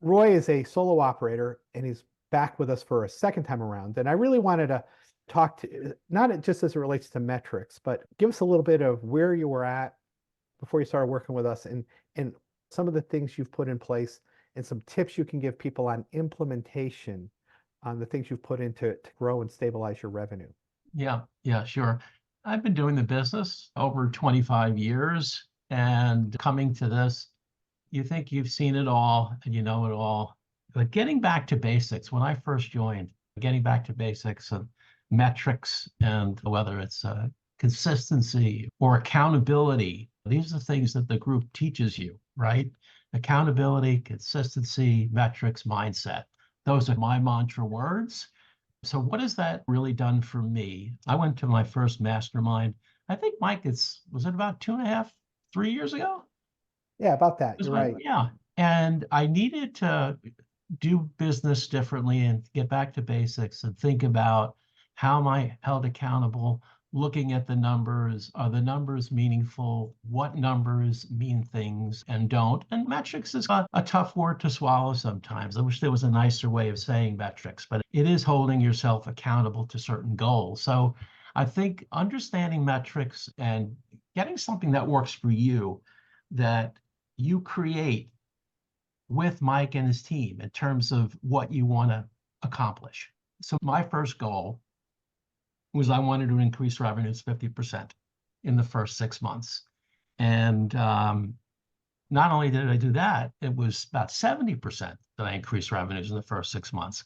Roy is a solo operator and he's back with us for a second time around. And I really wanted to talk to, not just as it relates to metrics, but give us a little bit of where you were at before you started working with us and some of the things you've put in place and some tips you can give people on implementation on the things you've put into to grow and stabilize your revenue. Yeah, yeah, sure. I've been doing the business over 25 years, and coming to this, you think you've seen it all and you know it all. But getting back to basics, when I first joined, getting back to basics of metrics and whether it's consistency or accountability, these are things that the group teaches you, right? Accountability, consistency, metrics, mindset. Those are my mantra words. So what has that really done for me? I went to my first mastermind. I think, Mike, was it about 2.5, 3 years ago? Yeah, about that. Was You're right. yeah. And I needed to do business differently and get back to basics and think about how am I held accountable, looking at the numbers. Are the numbers meaningful? What numbers mean things and don't? And metrics is a tough word to swallow sometimes. I wish there was a nicer way of saying metrics, but it is holding yourself accountable to certain goals. So I think understanding metrics and getting something that works for you that you create with Mike and his team in terms of what you want to accomplish. So my first goal was I wanted to increase revenues 50% in the first 6 months. And not only did I do that, it was about 70% that I increased revenues in the first 6 months.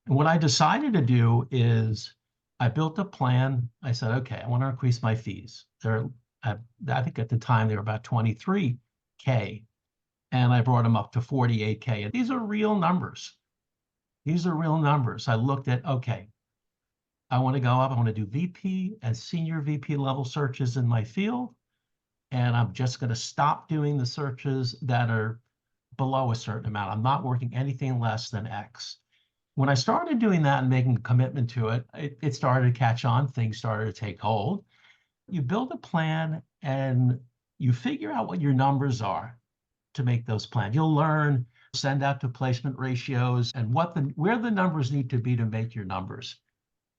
And what I decided to do is I built a plan. I said, okay, I want to increase my fees. I think at the time they were about 23K, and I brought them up to 48K. And these are real numbers. These are real numbers. I looked at, okay, I want to go up. I want to do VP and senior VP level searches in my field. And I'm just going to stop doing the searches that are below a certain amount. I'm not working anything less than X. When I started doing that and making a commitment to it, it started to catch on. Things started to take hold. You build a plan and you figure out what your numbers are to make those plans. You'll learn, send out to placement ratios and where the numbers need to be to make your numbers.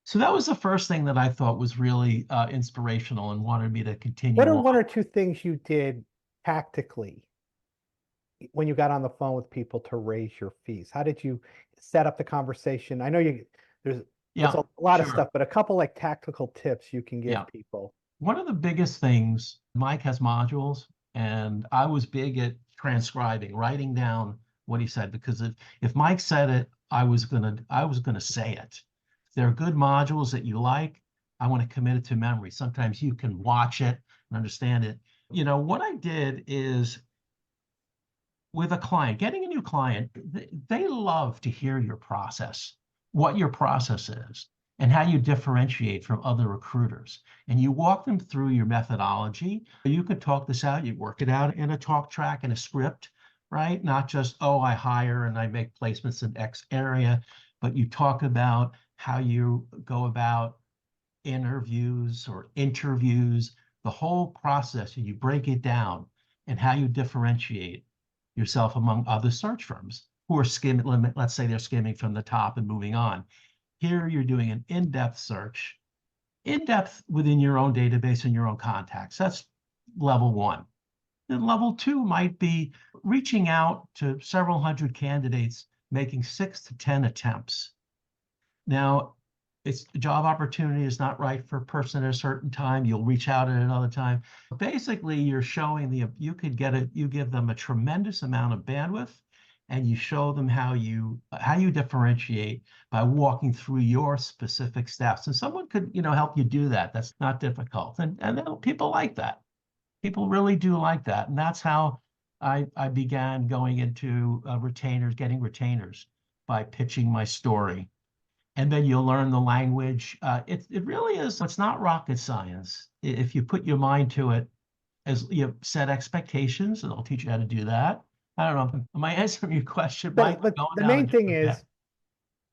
So that was the first thing that I thought was really inspirational and wanted me to What continue are on. one or two things you did tactically when you got on the phone with people to raise your fees? How did you set up the conversation? I know there's it's Yeah, a lot of sure. stuff, but a couple like tactical tips you can Yeah. give people. One of the biggest things, Mike has modules, and I was big at transcribing, writing down what he said, because if Mike said it, I was gonna say it. If there are good modules that you like, I want to commit it to memory. Sometimes you can watch it and understand it. What I did is with a client, getting a new client, they love to hear your process, what your process is, and how you differentiate from other recruiters. And you walk them through your methodology. You could talk this out, you work it out in a talk track and a script, right? Not just, oh, I hire and I make placements in X area, but you talk about how you go about interviews, the whole process, and you break it down and how you differentiate yourself among other search firms who are skimming, let's say they're skimming from the top and moving on. Here you're doing an in-depth search, in-depth within your own database and your own contacts. That's level one. Then level two might be reaching out to several hundred candidates, making 6 to 10 attempts. Now, it's a job opportunity is not right for a person at a certain time. You'll reach out at another time. Basically, you're showing you give them a tremendous amount of bandwidth, and you show them how you differentiate by walking through your specific steps. And someone could, help you do that. That's not difficult. And people like that. People really do like that. And that's how I began going into retainers, getting retainers by pitching my story, and then you'll learn the language. It really is, it's not rocket science. If you put your mind to it, as you set expectations, and I'll teach you how to do that. I don't know. Am I answering your question, Mike? But Going the down a main thing different path.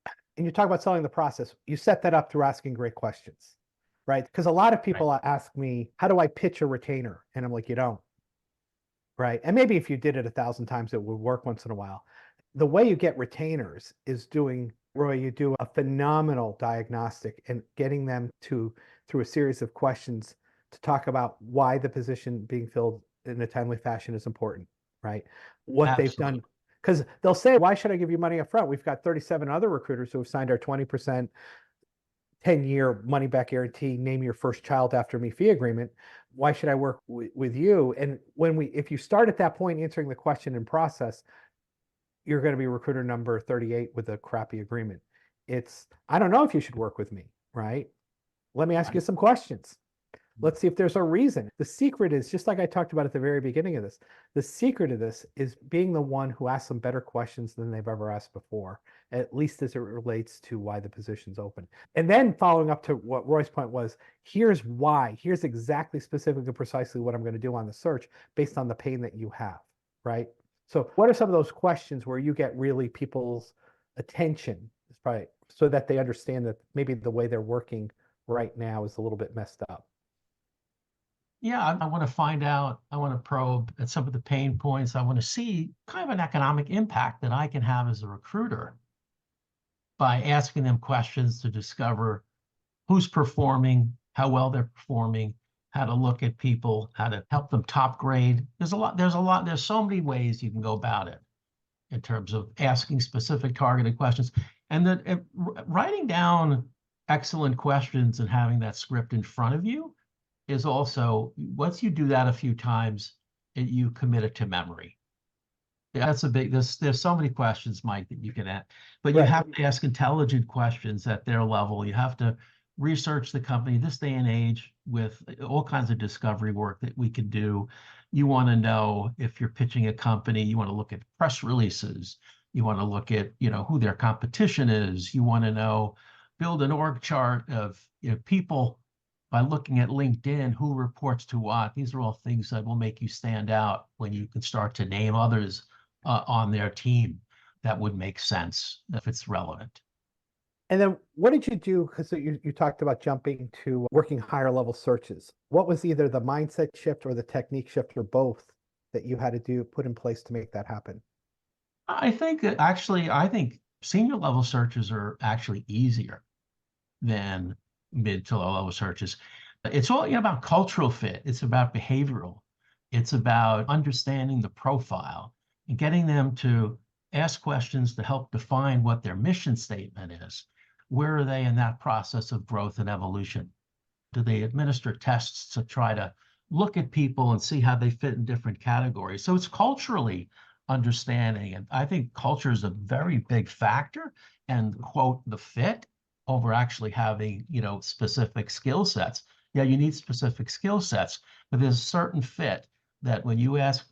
is, and you talk about selling the process, you set that up through asking great questions, right? Because a lot of Right. people ask me, how do I pitch a retainer? And I'm like, you don't, right? And maybe if you did it 1,000 times, it would work once in a while. the way you get retainers is doing, Roy, you do a phenomenal diagnostic and getting them to, through a series of questions, to talk about why the position being filled in a timely fashion is important, right? What they've done. Absolutely. Because they'll say, why should I give you money up front? We've got 37 other recruiters who have signed our 20% 10-year money back guarantee, name your first child after me fee agreement. Why should I work with you? And if you start at that point answering the question and process, you're going to be recruiter number 38 with a crappy agreement. I don't know if you should work with me, right? Let me ask you Right. some questions. Let's see if there's a reason. The secret is, just like I talked about at the very beginning of this, the secret of this is being the one who asks them better questions than they've ever asked before, at least as it relates to why the position's open. And then following up to what Roy's point was, here's why. Here's exactly, specifically, and precisely what I'm going to do on the search based on the pain that you have, right? So what are some of those questions where you get really people's attention, right, so that they understand that maybe the way they're working right now is a little bit messed up? Yeah, I want to find out, I want to probe at some of the pain points. I want to see kind of an economic impact that I can have as a recruiter by asking them questions to discover who's performing, how well they're performing, how to look at people, how to help them top grade. There's so many ways you can go about it in terms of asking specific targeted questions. And then writing down excellent questions and having that script in front of you is also, once you do that a few times, you commit it to memory. That's a big, there's so many questions, Mike, that you can ask, but you Right. have to ask intelligent questions at their level. You have to research the company this day and age with all kinds of discovery work that we can do. You want to know, if you're pitching a company, you want to look at press releases. You want to look at, who their competition is. You want to know, build an org chart of, people by looking at LinkedIn, who reports to what. These are all things that will make you stand out when you can start to name others on their team that would make sense if it's relevant. And then what did you do? Because you talked about jumping to working higher level searches. What was either the mindset shift or the technique shift or both that you had to put in place to make that happen? I think senior level searches are actually easier than mid to low level searches. It's all about cultural fit. It's about behavioral. It's about understanding the profile and getting them to ask questions to help define what their mission statement is. Where are they in that process of growth and evolution? Do they administer tests to try to look at people and see how they fit in different categories? So it's culturally understanding. And I think culture is a very big factor, and quote, the fit over actually having, specific skill sets. Yeah, you need specific skill sets, but there's a certain fit that when you ask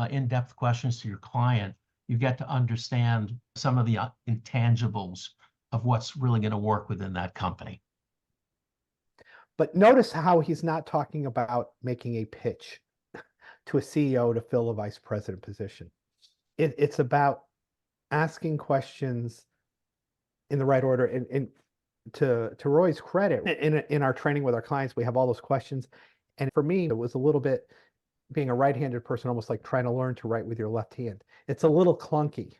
in-depth questions to your client, you get to understand some of the intangibles of what's really going to work within that company. But notice how he's not talking about making a pitch to a CEO to fill a vice president position. It's about asking questions in the right order. And to Roy's credit, in our training with our clients, we have all those questions. And for me, it was a little bit, being a right-handed person, almost like trying to learn to write with your left hand. It's a little clunky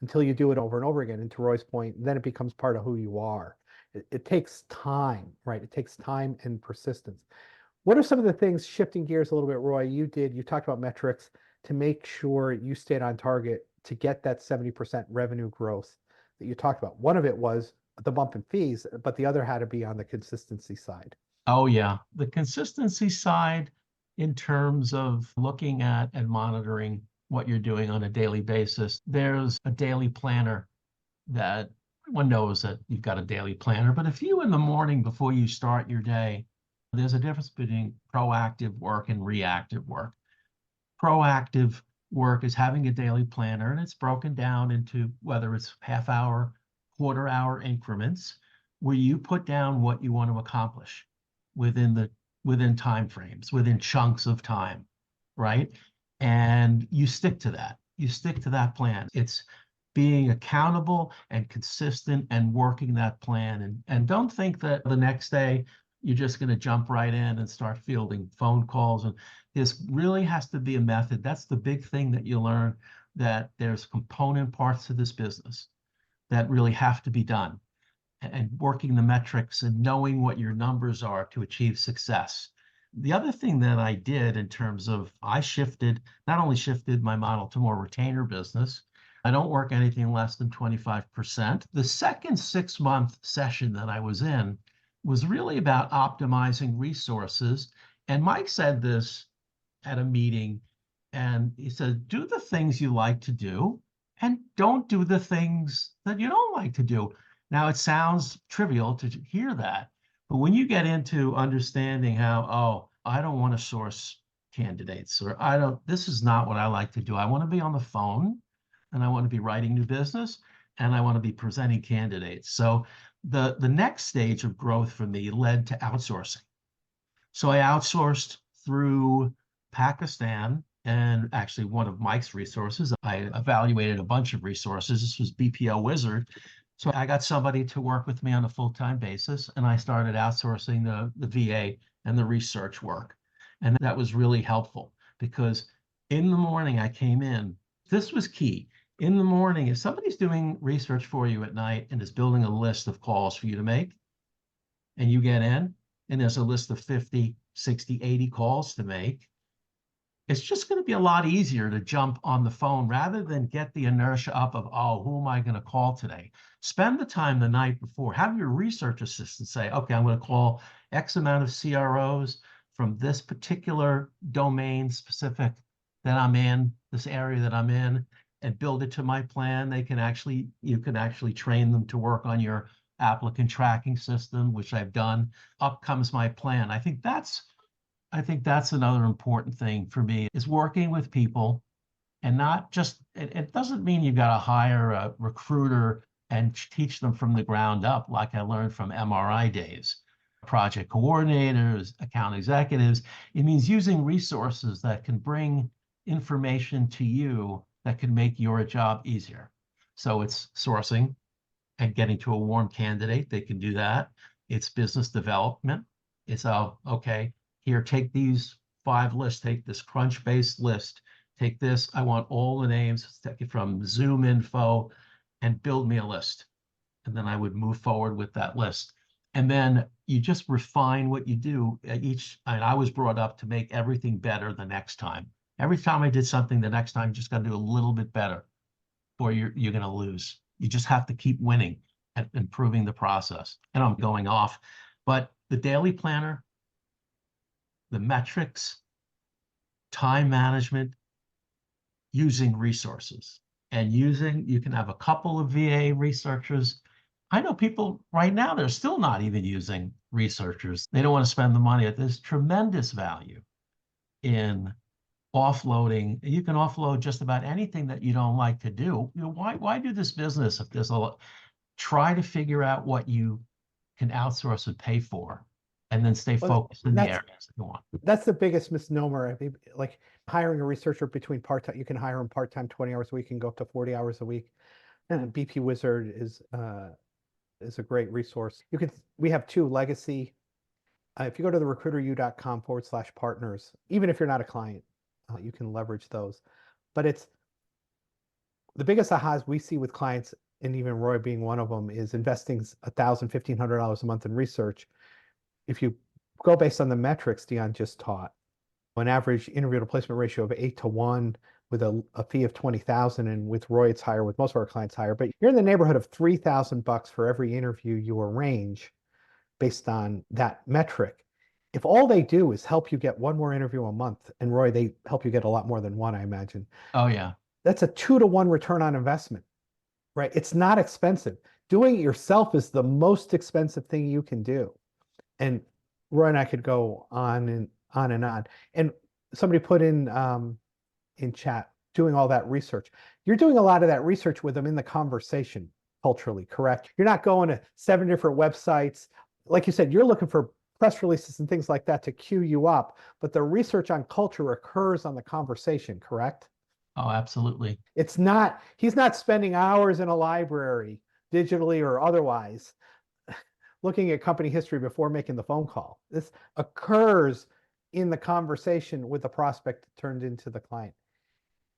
until you do it over and over again. And to Roy's point, then it becomes part of who you are. It takes time, right? It takes time and persistence. What are some of the things, shifting gears a little bit, Roy, you talked about metrics to make sure you stayed on target to get that 70% revenue growth that you talked about? One of it was the bump in fees, but the other had to be on the consistency side. Oh, yeah. The consistency side, in terms of looking at and monitoring what you're doing on a daily basis, there's a daily planner that everyone knows that you've got a daily planner. But if you, in the morning before you start your day, there's a difference between proactive work and reactive work. Proactive work is having a daily planner, and it's broken down into whether it's half hour, quarter hour increments, where you put down what you want to accomplish within time frames, within chunks of time, right? And you stick to that. You stick to that plan. It's being accountable and consistent and working that plan. And don't think that the next day you're just going to jump right in and start fielding phone calls. And this really has to be a method. That's the big thing that you learn that there's component parts to this business that really have to be done, and working the metrics and knowing what your numbers are to achieve success. The other thing that I did in terms of, I not only shifted my model to more retainer business, I don't work anything less than 25%. The second 6-month session that I was in was really about optimizing resources. And Mike said this at a meeting, and he said, do the things you like to do and don't do the things that you don't like to do. Now, it sounds trivial to hear that, but when you get into understanding how, oh, I don't want to source candidates, or this is not what I like to do. I want to be on the phone, and I want to be writing new business, and I want to be presenting candidates. So the next stage of growth for me led to outsourcing. So I outsourced through Pakistan, and actually one of Mike's resources. I evaluated a bunch of resources. This was BPO Wizard. So I got somebody to work with me on a full-time basis, and I started outsourcing the VA and the research work. And that was really helpful because in the morning I came in, this was key. In the morning, if somebody's doing research for you at night and is building a list of calls for you to make, and you get in, and there's a list of 50, 60, 80 calls to make, it's just going to be a lot easier to jump on the phone rather than get the inertia up of, oh, who am I going to call today? Spend the time the night before. Have your research assistant say, okay, I'm going to call X amount of CROs from this particular domain specific that I'm in, this area that I'm in, and build it to my plan. You can actually train them to work on your applicant tracking system, which I've done. Up comes my plan. I think that's another important thing for me, is working with people, and not just, it doesn't mean you got to hire a recruiter and teach them from the ground up, like I learned from MRI days, project coordinators, account executives. It means using resources that can bring information to you that can make your job easier. So it's sourcing and getting to a warm candidate. They can do that. It's business development. It's, okay, here, take these 5 lists, take this Crunch-based list, take this, I want all the names, take it from Zoom info, and build me a list. And then I would move forward with that list. And then you just refine what you do at each, and I was brought up to make everything better the next time. Every time I did something, the next time you just got to do a little bit better, or you're going to lose. You just have to keep winning and improving the process. And I'm going off, but the daily planner, the metrics, time management, using resources, and you can have a couple of VA researchers. I know people right now, they're still not even using researchers. They don't want to spend the money. There's tremendous value in offloading. You can offload just about anything that you don't like to do. Why do this business if there's a lot? Try to figure out what you can outsource and pay for, and then stay focused in the areas that you want. That's the biggest misnomer. I think, like hiring a researcher between part-time, you can hire them part-time 20 hours a week and go up to 40 hours a week. And BP Wizard is a great resource. We have 2 legacy. If you go to the recruiteru.com/partners, even if you're not a client, you can leverage those. But it's the biggest ahas we see with clients, and even Roy being one of them, is investing $1,000, $1,500 a month in research. If you go based on the metrics Dion just taught, an average interview to placement ratio of 8 to 1 with a fee of 20,000, and with Roy it's higher, with most of our clients higher, but you're in the neighborhood of $3,000 for every interview you arrange based on that metric. If all they do is help you get 1 more interview a month, and Roy, they help you get a lot more than 1, I imagine. Oh yeah. That's a 2 to 1 return on investment, right? It's not expensive. Doing it yourself is the most expensive thing you can do. And Roy and I could go on and on and on. And somebody put in chat, doing all that research. You're doing a lot of that research with them in the conversation, culturally, correct? You're not going to 7 different websites. Like you said, you're looking for press releases and things like that to queue you up, but the research on culture occurs on the conversation, correct? Oh, absolutely. He's not spending hours in a library, digitally or otherwise, looking at company history before making the phone call. This occurs in the conversation with the prospect turned into the client.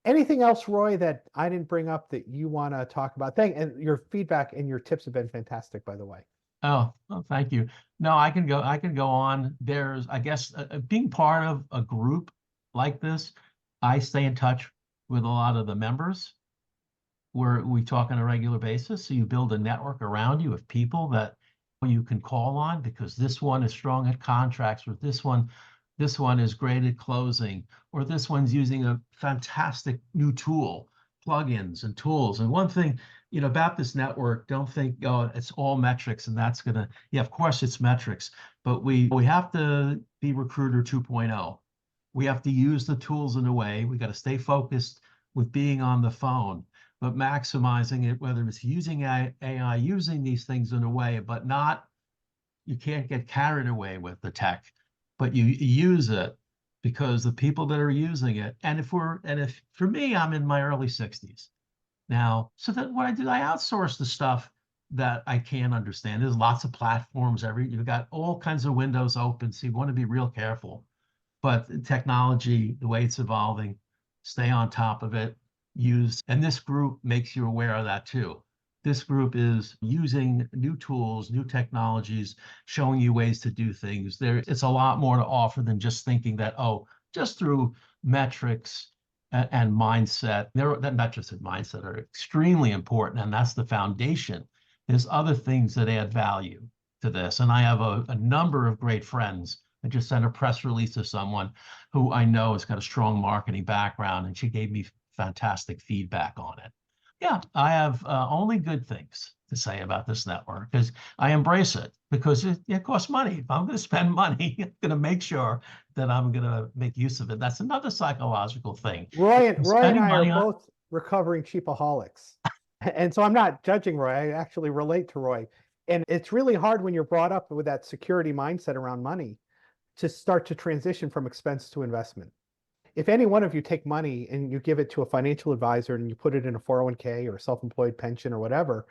Anything else, Roy, that I didn't bring up that you want to talk about? And your feedback and your tips have been fantastic, by the way. Oh, well, thank you. No, I can go on. There's, I guess, being part of a group like this, I stay in touch with a lot of the members where we talk on a regular basis. So you build a network around you of people that you can call on because this one is strong at contracts, or this one is great at closing, or this one's using a fantastic new tool, plugins and tools. And one thing, about this network, don't think, oh, it's all metrics and that's gonna, yeah, of course it's metrics, but we have to be Recruiter 2.0. We have to use the tools in a way. We got to stay focused with being on the phone, but maximizing it, whether it's using AI, using these things in a way, but not, you can't get carried away with the tech, but you use it because the people that are using it, and if for me, I'm in my early 60s now, so that what I do, I outsource the stuff that I can't understand. There's lots of platforms, you've got all kinds of windows open, so you want to be real careful. But technology, the way it's evolving, stay on top of it, and this group makes you aware of that too. This group is using new tools, new technologies, showing you ways to do things. It's a lot more to offer than just thinking that, oh, just through metrics and mindset. That metrics and mindset are extremely important, and that's the foundation. There's other things that add value to this. And I have a number of great friends. I just sent a press release to someone who I know has got a strong marketing background, and she gave me fantastic feedback on it. Yeah, I have only good things to say about this network because I embrace it because it costs money. If I'm going to spend money, I'm going to make sure that I'm going to make use of it. That's another psychological thing. Roy and Spending I are money on, both recovering cheapaholics. And so I'm not judging Roy. I actually relate to Roy. And it's really hard when you're brought up with that security mindset around money to start to transition from expense to investment. If any one of you take money and you give it to a financial advisor and you put it in a 401k or self-employed pension or whatever,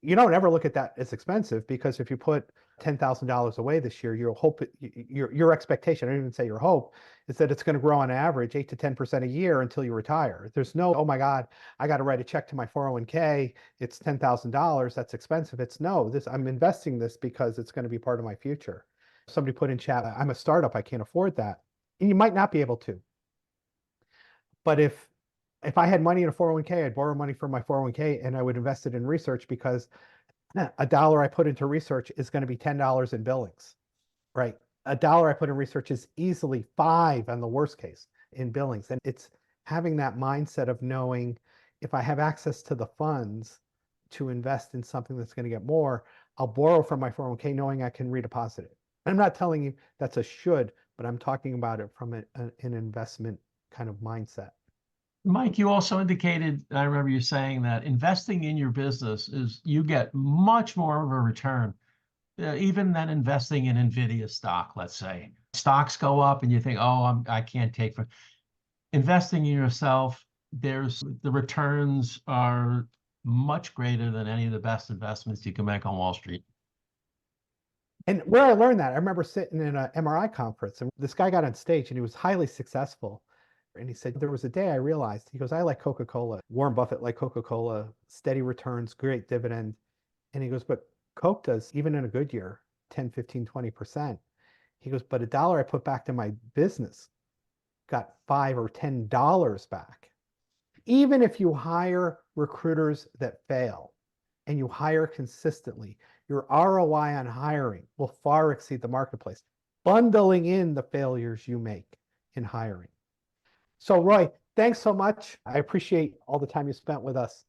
you don't ever look at that as expensive, because if you put $10,000 away this year, your expectation, I don't even say your hope, is that it's going to grow on average 8 to 10% a year until you retire. There's no, oh my God, I got to write a check to my 401k. It's $10,000. That's expensive. It's no, I'm investing this because it's going to be part of my future. Somebody put in chat, I'm a startup, I can't afford that. And you might not be able to. But if I had money in a 401k, I'd borrow money from my 401k and I would invest it in research, because a dollar I put into research is going to be $10 in billings, right? A dollar I put in research is easily 5 on the worst case in billings. And it's having that mindset of knowing, if I have access to the funds to invest in something that's going to get more, I'll borrow from my 401k knowing I can redeposit it. I'm not telling you that's a should, but I'm talking about it from an investment kind of mindset. Mike, you also indicated, I remember you saying that investing in your business is, you get much more of a return, even than investing in NVIDIA stock, let's say. Stocks go up and you think, oh, I can't take for investing in yourself. The returns are much greater than any of the best investments you can make on Wall Street. And where I learned that, I remember sitting in an MRI conference and this guy got on stage and he was highly successful. And he said, there was a day I realized, he goes, I like Coca-Cola. Warren Buffett liked Coca-Cola, steady returns, great dividend. And he goes, but Coke does, even in a good year, 10, 15, 20%. He goes, but a dollar I put back to my business got $5 or $10 back. Even if you hire recruiters that fail and you hire consistently, your ROI on hiring will far exceed the marketplace, bundling in the failures you make in hiring. So Roy, thanks so much. I appreciate all the time you spent with us.